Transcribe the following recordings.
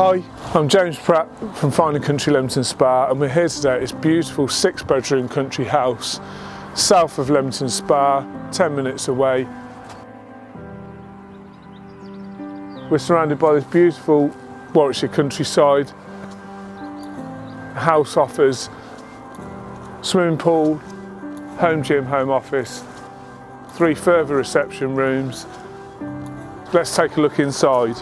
Hi, I'm James Pratt from Fine & Country Leamington Spa, and we're here today at this beautiful 6-bedroom country house south of Leamington Spa, 10 minutes away. We're surrounded by this beautiful Warwickshire countryside. The house offers swimming pool, home gym, home office, 3 further reception rooms. Let's take a look inside.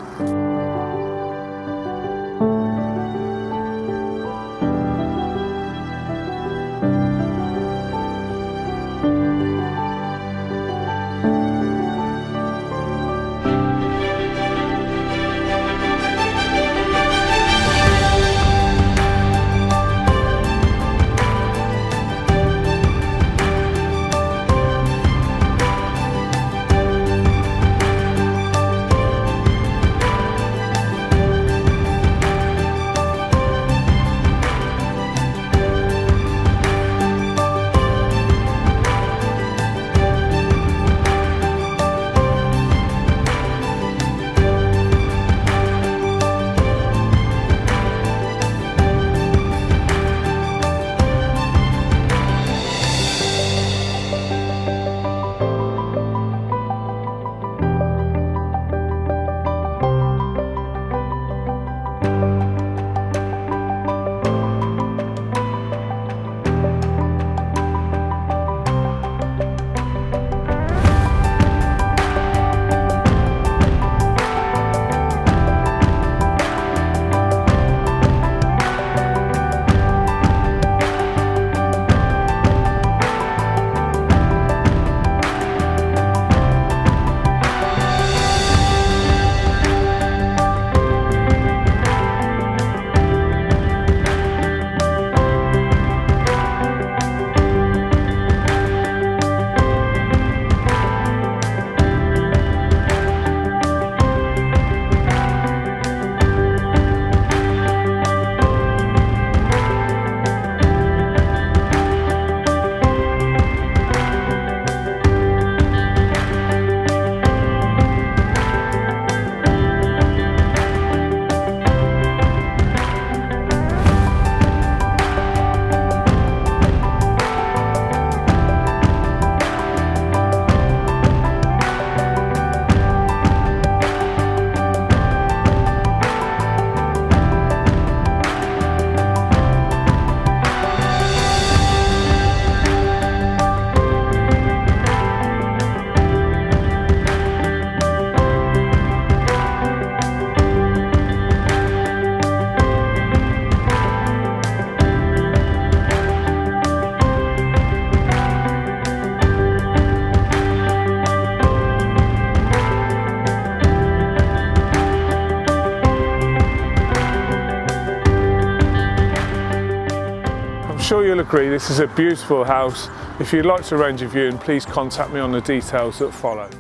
I'm sure you'll agree this is a beautiful house. If you'd like to arrange a viewing, please contact me on the details that follow.